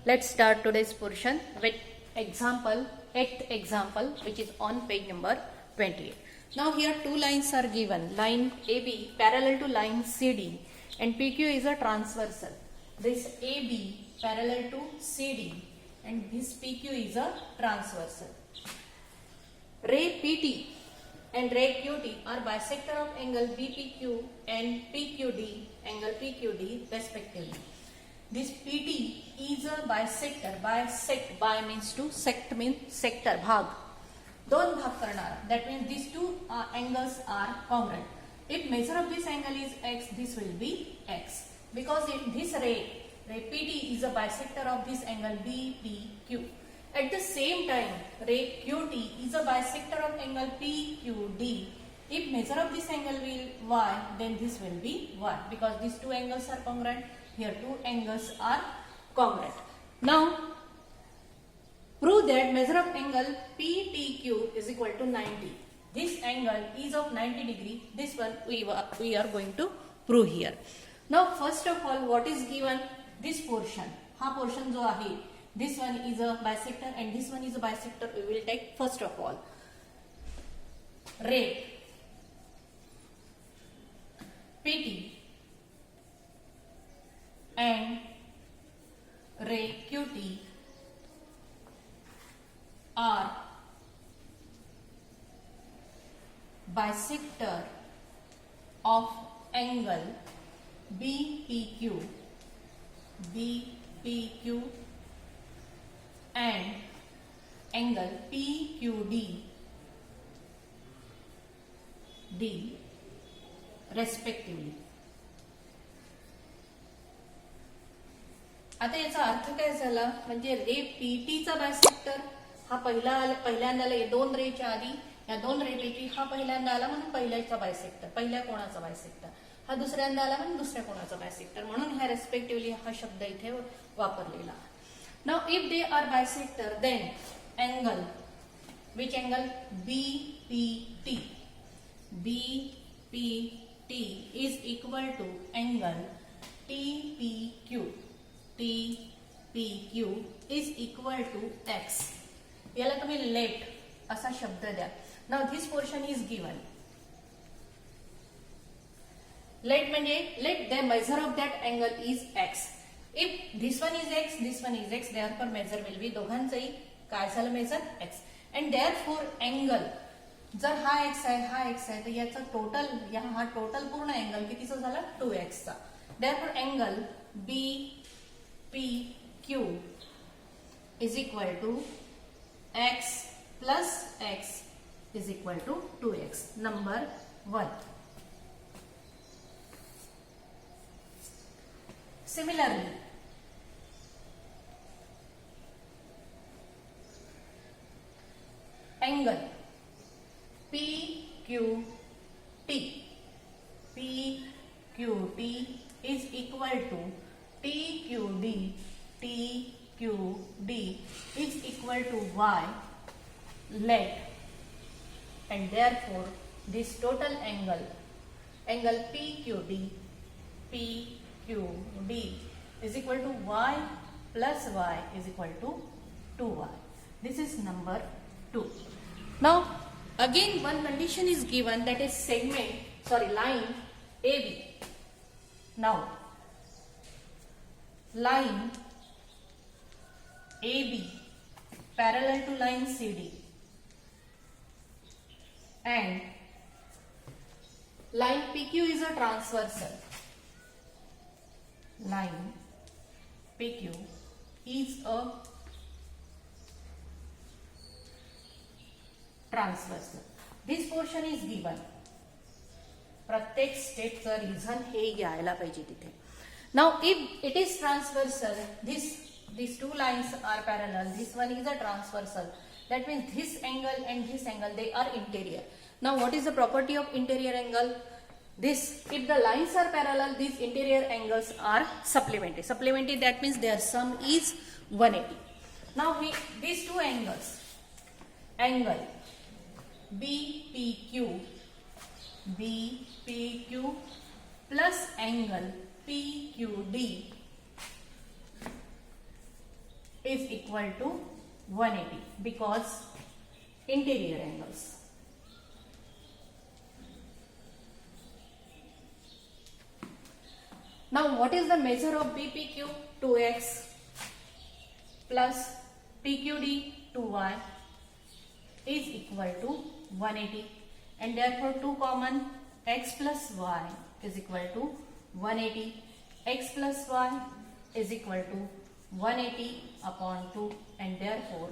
Let's start today's portion with example, 8th example, which is on page number 28. Now here two lines are given, line AB parallel to line CD and PQ is a transversal. This AB parallel to CD and this PQ is a transversal. Ray PT and ray QT are bisector of angle BPQ and PQD, angle PQD respectively. This PT is a bisector. Bisect, by means to sect means sector, bhag. दोन भाग करणारा. That means these two angles are congruent. If measure of this angle is x, this will be x. Because if this ray PT is a bisector of this angle BPQ. At the same time, ray QT is a bisector of angle PQD. If measure of this angle will y, then this will be y. Because these two angles are congruent. Here two angles are congruent. Now, prove that measure of angle PTQ is equal to 90. This angle is of 90 degree. This one we are going to prove here. Now, first of all, what is given? This portion. Ha portion जो आहे, this one is a bisector and this one is a bisector. We will take first of all. Ray PT and ray QT are bisector of angle BPQ and angle PQD respectively. आता याचा अर्थ काय झाला म्हणजे रे पीटीचा bisector हा पहिल्यांदा आला. दोन रेच्या आधी या दोन रेपैकी हा पहिल्यांदा आला म्हणून पहिल्याचा बायसेक्टर, पहिल्या कोणाचा बायसेक्टर. हा दुसऱ्यांदा आला म्हणून दुसऱ्या कोणाचा बायसेक्टर. म्हणून ह्या रेस्पेक्टिव्हली हा शब्द इथे वापरलेला आहे. Now if they are bisector then angle, which angle? BPT is equal to angle TPQ is equal to x. याला तुम्ही लेट असा शब्द द्या. Now this portion is given. Let म्हणजे let the measure of that angle is x. If this one is x, this one is x, therefore measure will be दोघांचंही काय झालं measure x. And therefore angle, जर हा x आहे हा x आहे तर याचा टोटल, हा टोटल पूर्ण अँगल कितीचा झाला? 2x चा. Therefore angle BPQ is equal to x plus x is equal to 2x. Number 1. Similarly, angle PQT is equal to TQD is equal to y. Let, and therefore this total angle PQD is equal to y plus y is equal to 2y. This is number 2. Now again one condition is given, that is line AB. Now line AB parallel to line CD and line PQ is a transversal. Line PQ is a transversal. This portion is given. प्रत्येक स्टेपचं reason हे यायला पाहिजे तिथे. Now if it is transversal, these two lines are parallel, this one is a transversal. That means this angle and this angle, they are interior. Now what is the property of interior angle? This, if the lines are parallel, these interior angles are supplementary. Supplementary, that means their sum is 180. Now these two angles, angle BPQ plus angle PQD is equal to 180 because interior angles. Now what is the measure of BPQ? 2x plus PQD 2y is equal to 180, and therefore 2 common, x plus y is equal to 180, x plus y is equal to 180 upon 2, and therefore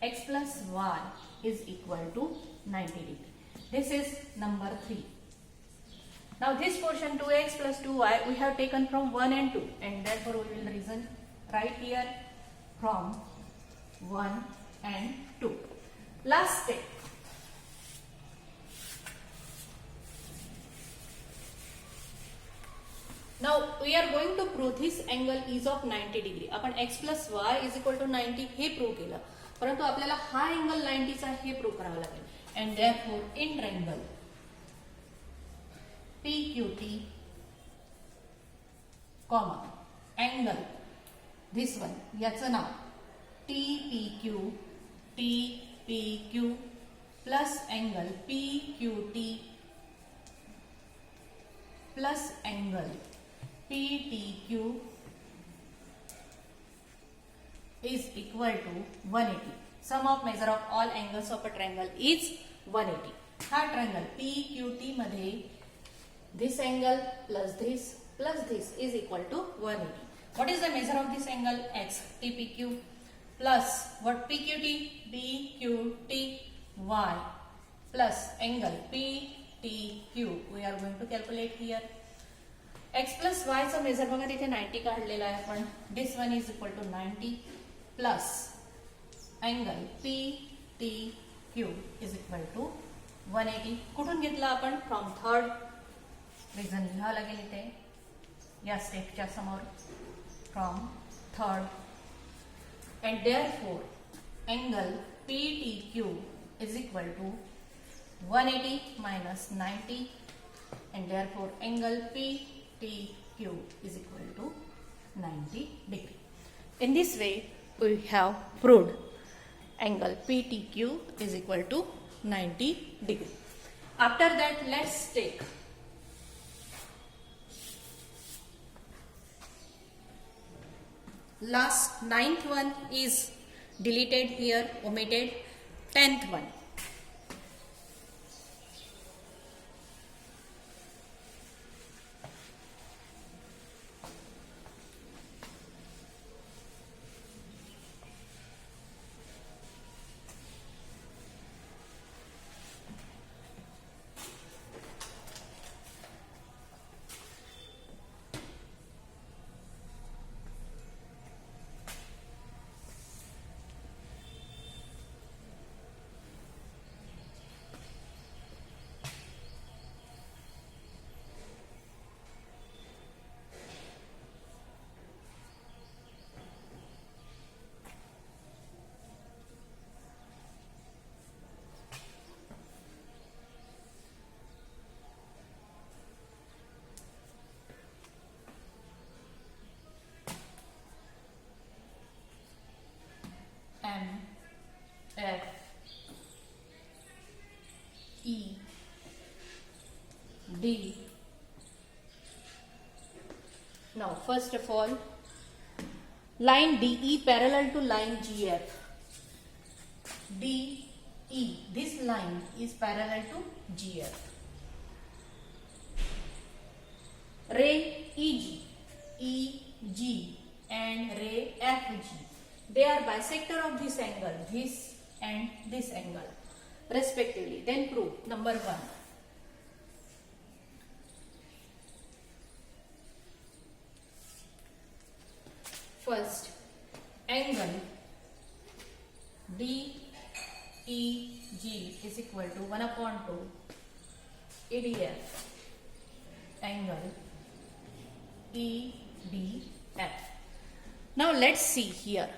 x plus y is equal to 90 degree. This is number 3. Now this portion 2x plus 2y we have taken from 1 and 2, and therefore we will reason right here from 1 and 2. Last step. Now we are going to prove this angle is of 90 degree. आपण x plus y is equal to 90 हे prove केलं, परंतु आपल्याला हा angle 90 चा हे prove करावा लागेल. And therefore in triangle PQT, comma angle this one याचं नाव TPQ plus angle PQT plus angle PTQ is equal to 180. Sum of measure of all angles of a triangle is 180. हा triangle PQT मध्ये this angle plus this is equal to 180. What is the measure of this angle? X TPQ plus what PQT BQT y plus angle PTQ. We are going to calculate here. X plus y चा major बघा तिथे 90 काढलेला आहे आपण. This one is equal to 90 plus angle PTQ is equal to 180. कुठून घेतला आपण? From third. Reason लिहावं लागेल इथे या स्टेपच्या समोर. From third. And therefore angle PTQ is equal to 180 minus 90, and therefore angle PTQ is equal to 90 degree. In this way we have proved angle PTQ is equal to 90 degree. After that let's take last 9th one is deleted here, omitted. 10th one. M F E D. Now first of all, line DE parallel to line GF. DE, this line is parallel to GF. Ray EG and ray FG. They are bisector of this angle, this and this angle respectively. Then prove. Number 1. First, angle DEG is equal to 1 upon 2 EDF angle EDF. Now let's see here.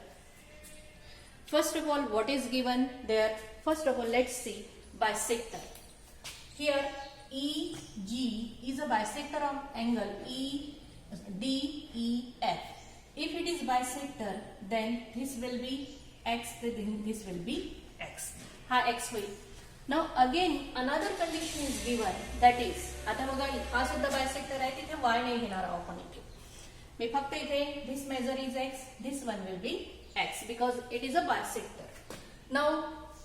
First of all, what is given there? First of all, let's see bisector. Here EG is a bisector of angle DEF. If it is bisector, then this will be x, then this will be x. हा x होईल. Now again another condition is given, that is, आता बघा हा सुद्धा bisector आहे, तिथे y नाही घेणार आहोत आपण इथे. मी फक्त इथे this measure is x, this one will be x because it is a bisector. Now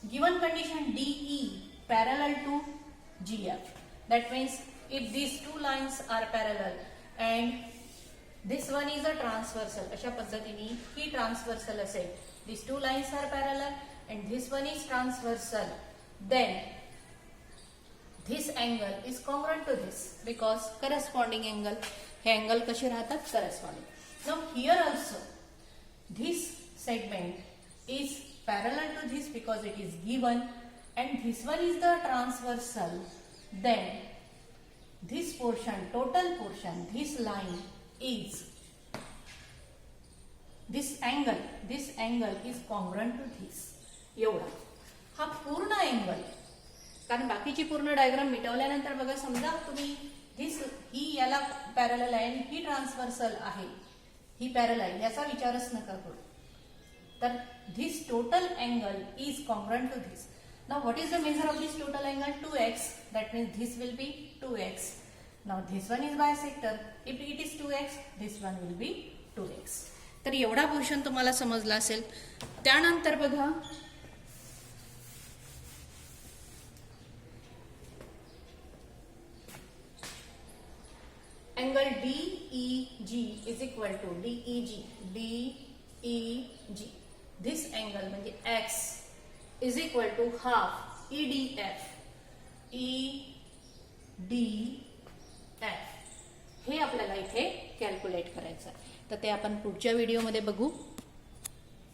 given condition DE parallel to GF, that means if these two lines are parallel and this one is a transversal, अशा पद्धतीने ही transversal असेल, these two lines are parallel and this one is transversal, then this angle is congruent to this because corresponding angle, हे angle कसे राहतात, corresponding. Now here also this segment is parallel to this because it is given and this one is the transversal, then this portion, total portion, this line is, this angle is congruent to this. एवढा हा पूर्ण angle, कारण बाकीची पूर्ण diagram मिटवल्यानंतर बघा, समजा तुम्ही ही याला पॅरलल आहे आणि ही ट्रान्सव्हर्सल आहे, ही पॅरलल आहे, याचा विचारच नका करू. तर this total angle is congruent to this. Now what is the measure of this total angle? 2x. That means this will be 2x. Now this one is bisector. If it is 2x, this one will be 2x. तर एवढा portion तुम्हाला समजला असेल. त्यानंतर बघा, angle DEG is equal to DEG. This angle म्हणजे x is equal to half EDF. हे आपल्याला इथे कॅल्क्युलेट करायचं आहे. तर ते आपण पुढच्या व्हिडिओमध्ये बघू.